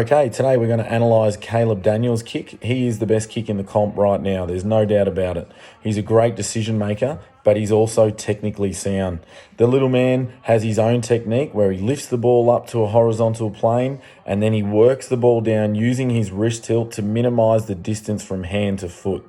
Okay, today we're going to analyse Caleb Daniels' kick. He is the best kick in the comp right now. There's no doubt about it. He's a great decision maker, but he's also technically sound. The little man has his own technique where he lifts the ball up to a horizontal plane and then he works the ball down using his wrist tilt to minimise the distance from hand to foot.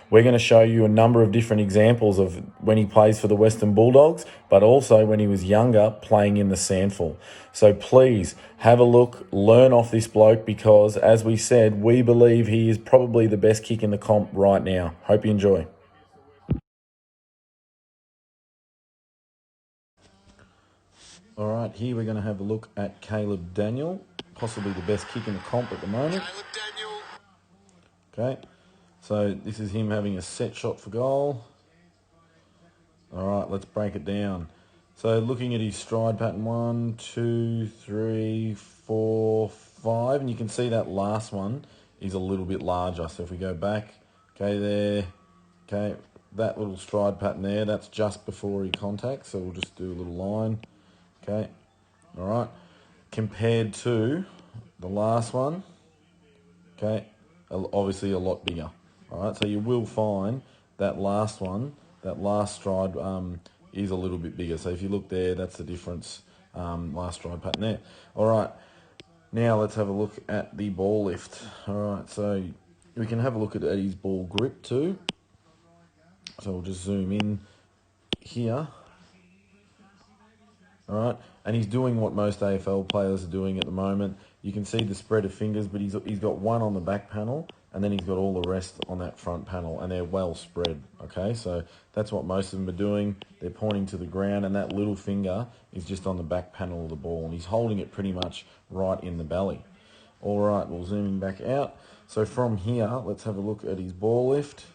We're going to show you a number of different examples of when he plays for the Western Bulldogs, but also when he was younger playing in the Sandful. So please have a look, learn off this bloke because, as we said, we believe he is probably the best kick in the comp right now. Hope you enjoy. All right, here we're going to have a look at Caleb Daniel, possibly the best kick in the comp at the moment. Okay, so this is him having a set shot for goal. All right, let's break it down. So looking at his stride pattern, 1, 2, 3, 4, 5, and you can see that last one is a little bit larger. So if we go back, okay, there, okay, that little stride pattern there, that's just before he contacts. So we'll just do a little line, okay, all right. Compared to the last one, okay, obviously a lot bigger. All right, so you will find that last one, that last stride is a little bit bigger. So if you look there, that's the difference, last stride pattern there. All right, now let's have a look at the ball lift. All right, so we can have a look at his ball grip too. So we'll just zoom in here. All right, and he's doing what most AFL players are doing at the moment. You can see the spread of fingers, but he's got one on the back panel, and then he's got all the rest on that front panel, and they're well spread, okay? So that's what most of them are doing. They're pointing to the ground, and that little finger is just on the back panel of the ball, and he's holding it pretty much right in the belly. All right, we'll zoom him back out. So from here, let's have a look at his ball lift,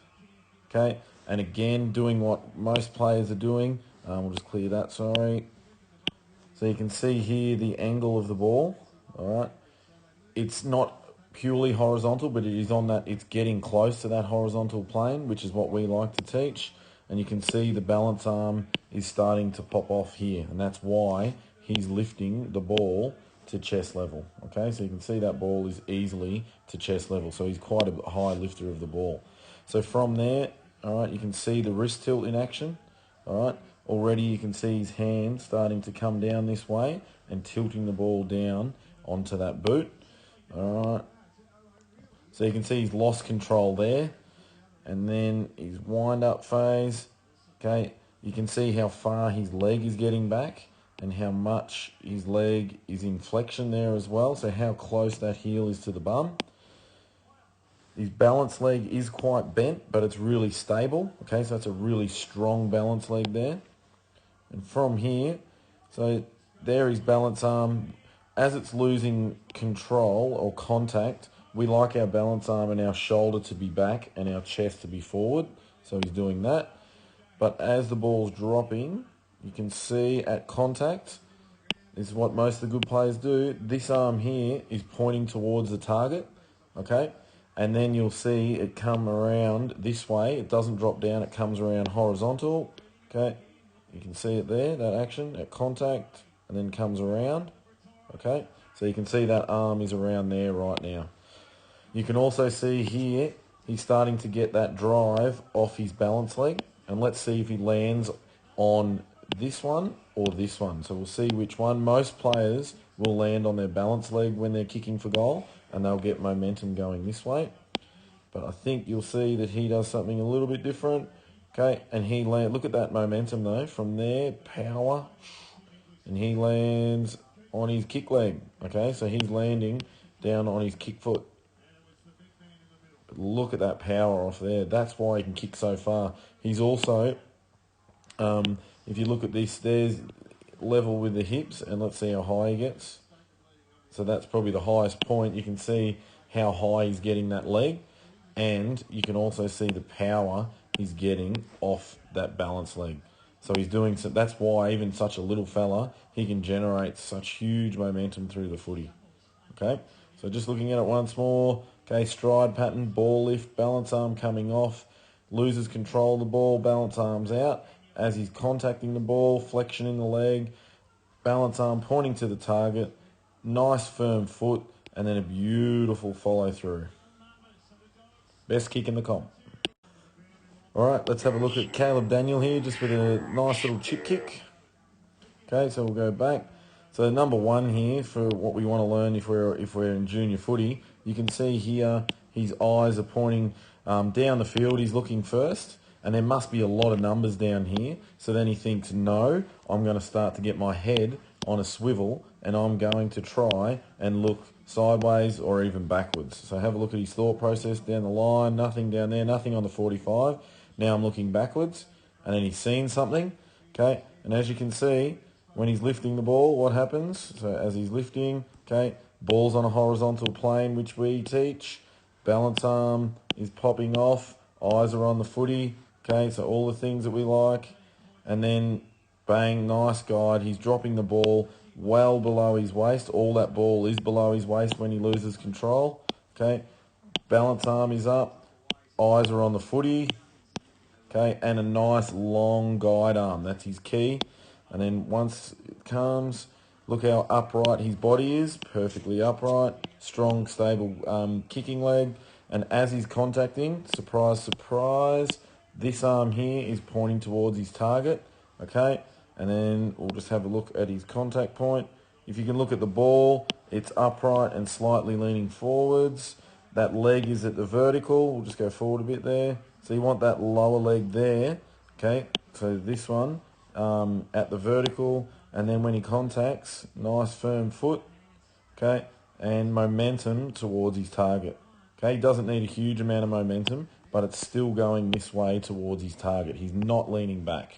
okay? And again, doing what most players are doing. We'll just clear that, sorry. So you can see here the angle of the ball, all right? It's not purely horizontal, but it is on that, it's getting close to that horizontal plane, which is what we like to teach. And you can see the balance arm is starting to pop off here, and that's why he's lifting the ball to chest level, okay? So you can see that ball is easily to chest level, so he's quite a high lifter of the ball. So from there, all right, you can see the wrist tilt in action, all right? Already you can see his hand starting to come down this way and tilting the ball down onto that boot. All right. So you can see he's lost control there. And then his wind-up phase. Okay, you can see how far his leg is getting back and how much his leg is in flexion there as well. So how close that heel is to the bum. His balance leg is quite bent, but it's really stable. Okay, so that's a really strong balance leg there. And from here, so there his balance arm, as it's losing control or contact, we like our balance arm and our shoulder to be back and our chest to be forward. So he's doing that. But as the ball's dropping, you can see at contact, this is what most of the good players do, this arm here is pointing towards the target, okay? And then you'll see it come around this way. It doesn't drop down, it comes around horizontal, okay? You can see it there, that action, at contact, and then comes around, okay? So you can see that arm is around there right now. You can also see here, he's starting to get that drive off his balance leg. And let's see if he lands on this one or this one. So we'll see which one. Most players will land on their balance leg when they're kicking for goal, and they'll get momentum going this way. But I think you'll see that he does something a little bit different. Okay, and he lands, look at that momentum though, from there, power, and he lands on his kick leg. Okay, so he's landing down on his kick foot. But look at that power off there. That's why he can kick so far. He's also, if you look at this, there's level with the hips, and let's see how high he gets. So that's probably the highest point. You can see how high he's getting that leg, and you can also see the power he's getting off that balance leg. So he's doing so. That's why even such a little fella, he can generate such huge momentum through the footy. Okay, so just looking at it once more. Okay, stride pattern, ball lift, balance arm coming off, loses control of the ball, balance arms out. As he's contacting the ball, flexion in the leg, balance arm pointing to the target, nice firm foot, and then a beautiful follow through. Best kick in the comp. All right, let's have a look at Caleb Daniel here, just with a nice little chip kick. Okay, so we'll go back. So number one here for what we want to learn if we're in junior footy, you can see here his eyes are pointing down the field. He's looking first, and there must be a lot of numbers down here. So then he thinks, no, I'm going to start to get my head on a swivel, and I'm going to try and look sideways or even backwards. So have a look at his thought process down the line. Nothing down there, nothing on the 45. Now I'm looking backwards, and then he's seen something. Okay, and as you can see, when he's lifting the ball, what happens? So as he's lifting, okay, ball's on a horizontal plane, which we teach. Balance arm is popping off. Eyes are on the footy. Okay, so all the things that we like. And then, bang, nice guide. He's dropping the ball well below his waist. All that ball is below his waist when he loses control. Okay, balance arm is up. Eyes are on the footy. Okay, and a nice long guide arm. That's his key. And then once it comes, look how upright his body is. Perfectly upright. Strong, stable kicking leg. And as he's contacting, surprise, surprise, this arm here is pointing towards his target. Okay, and then we'll just have a look at his contact point. If you can look at the ball, it's upright and slightly leaning forwards. That leg is at the vertical. We'll just go forward a bit there. So you want that lower leg there, okay? So this one at the vertical, and then when he contacts, nice firm foot, okay? And momentum towards his target. Okay, he doesn't need a huge amount of momentum, but it's still going this way towards his target. He's not leaning back.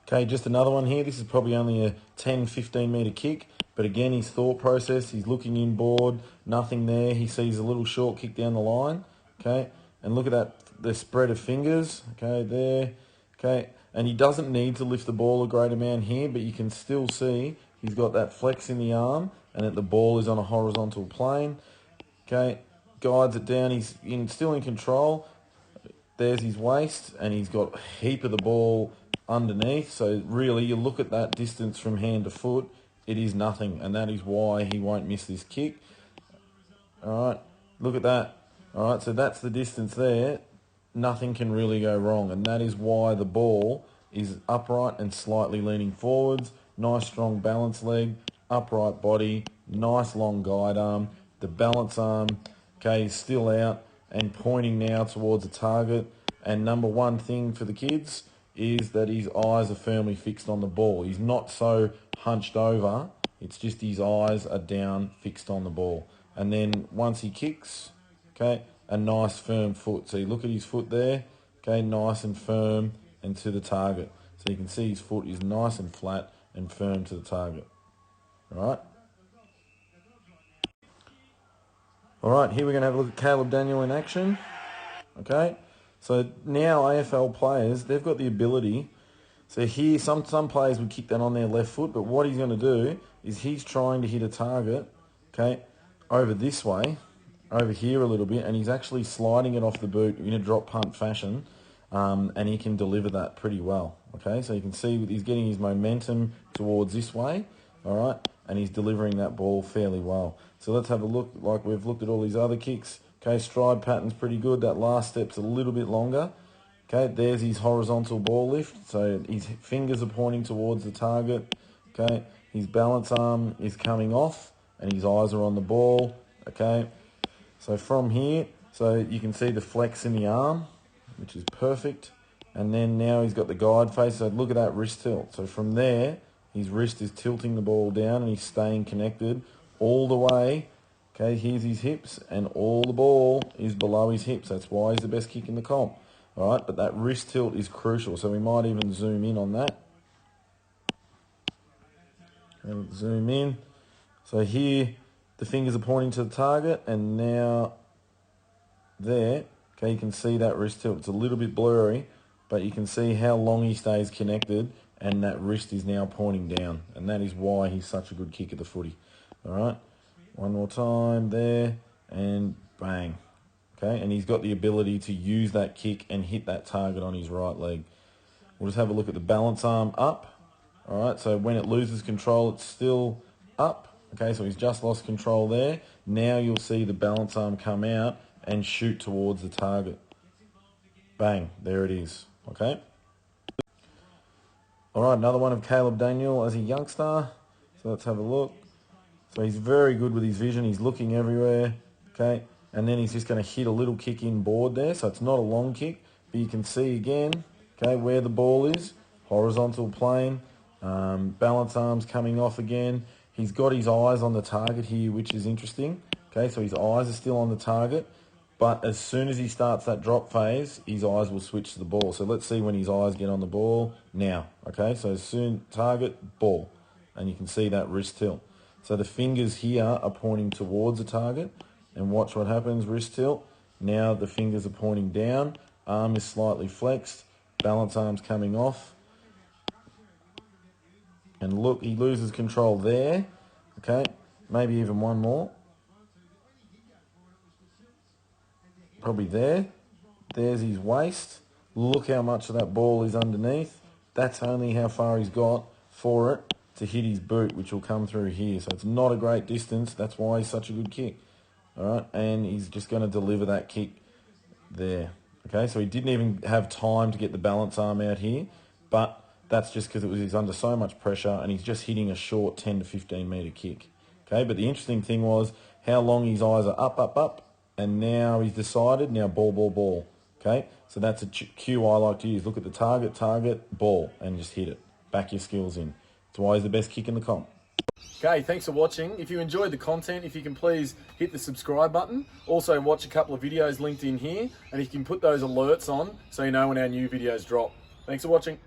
Okay, just another one here. This is probably only a 10, 15 metre kick. But again, his thought process, he's looking inboard, nothing there. He sees a little short kick down the line. Okay, and look at that, the spread of fingers. Okay, there. Okay, and he doesn't need to lift the ball a great amount here, but you can still see he's got that flex in the arm and that the ball is on a horizontal plane. Okay, guides it down. He's still in control. There's his waist, and he's got a heap of the ball underneath. So really, you look at that distance from hand to foot, it is nothing, and that is why he won't miss this kick. All right, look at that. All right, so that's the distance there. Nothing can really go wrong, and that is why the ball is upright and slightly leaning forwards. Nice strong balance leg, upright body, nice long guide arm. The balance arm, okay, is still out and pointing now towards a target. And number one thing for the kids is that his eyes are firmly fixed on the ball. He's not so hunched over. It's just his eyes are down, fixed on the ball. And then once he kicks, okay, a nice firm foot. So you look at his foot there, okay, nice and firm and to the target. So you can see his foot is nice and flat and firm to the target. All right. All right, here we're going to have a look at Caleb Daniel in action. Okay, so now AFL players, they've got the ability. So here, some players would kick that on their left foot, but what he's going to do is he's trying to hit a target, okay, over this way, over here a little bit, and he's actually sliding it off the boot in a drop punt fashion, and he can deliver that pretty well. Okay, so you can see he's getting his momentum towards this way, all right, and he's delivering that ball fairly well. So let's have a look, like we've looked at all these other kicks. Okay, stride pattern's pretty good. That last step's a little bit longer. Okay, there's his horizontal ball lift. So his fingers are pointing towards the target. Okay, his balance arm is coming off and his eyes are on the ball. Okay, so from here, so you can see the flex in the arm, which is perfect. And then now he's got the guide face. So look at that wrist tilt. So from there, his wrist is tilting the ball down and he's staying connected all the way. Okay, here's his hips, and all the ball is below his hips. That's why he's the best kick in the comp. All right, but that wrist tilt is crucial, so we might even zoom in on that. Okay, zoom in. So here, the fingers are pointing to the target, and now there, okay, you can see that wrist tilt. It's a little bit blurry, but you can see how long he stays connected, and that wrist is now pointing down, and that is why he's such a good kick at the footy. All right. One more time there, and bang. Okay, and he's got the ability to use that kick and hit that target on his right leg. We'll just have a look at the balance arm up. All right, so when it loses control, it's still up. Okay, so he's just lost control there. Now you'll see the balance arm come out and shoot towards the target. Bang, there it is. Okay. All right, another one of Caleb Daniel as a youngster. So let's have a look. So he's very good with his vision. He's looking everywhere. Okay, and then he's just going to hit a little kick in board there. So it's not a long kick, but you can see again, okay, where the ball is. Horizontal plane. Balance arms coming off again. He's got his eyes on the target here, which is interesting. Okay, so his eyes are still on the target, but as soon as he starts that drop phase, his eyes will switch to the ball. So let's see when his eyes get on the ball now. Okay, so as soon target, ball, and you can see that wrist tilt. So the fingers here are pointing towards the target, and watch what happens, wrist tilt. Now the fingers are pointing down, arm is slightly flexed, balance arm's coming off. And look, he loses control there. Okay, maybe even one more. Probably there. There's his waist. Look how much of that ball is underneath. That's only how far he's got for it to hit his boot, which will come through here. So it's not a great distance. That's why he's such a good kick. All right, and he's just going to deliver that kick there. Okay, so he didn't even have time to get the balance arm out here, but that's just because he's under so much pressure and he's just hitting a short 10 to 15 metre kick. Okay, but the interesting thing was how long his eyes are up, and now he's decided, now ball, ball, ball. Okay, so that's a cue I like to use. Look at the target, ball, and just hit it. Back your skills in. That's why he's the best kick in the comp. Okay, thanks for watching. If you enjoyed the content, if you can please hit the subscribe button. Also watch a couple of videos linked in here, and you can put those alerts on so you know when our new videos drop. Thanks for watching.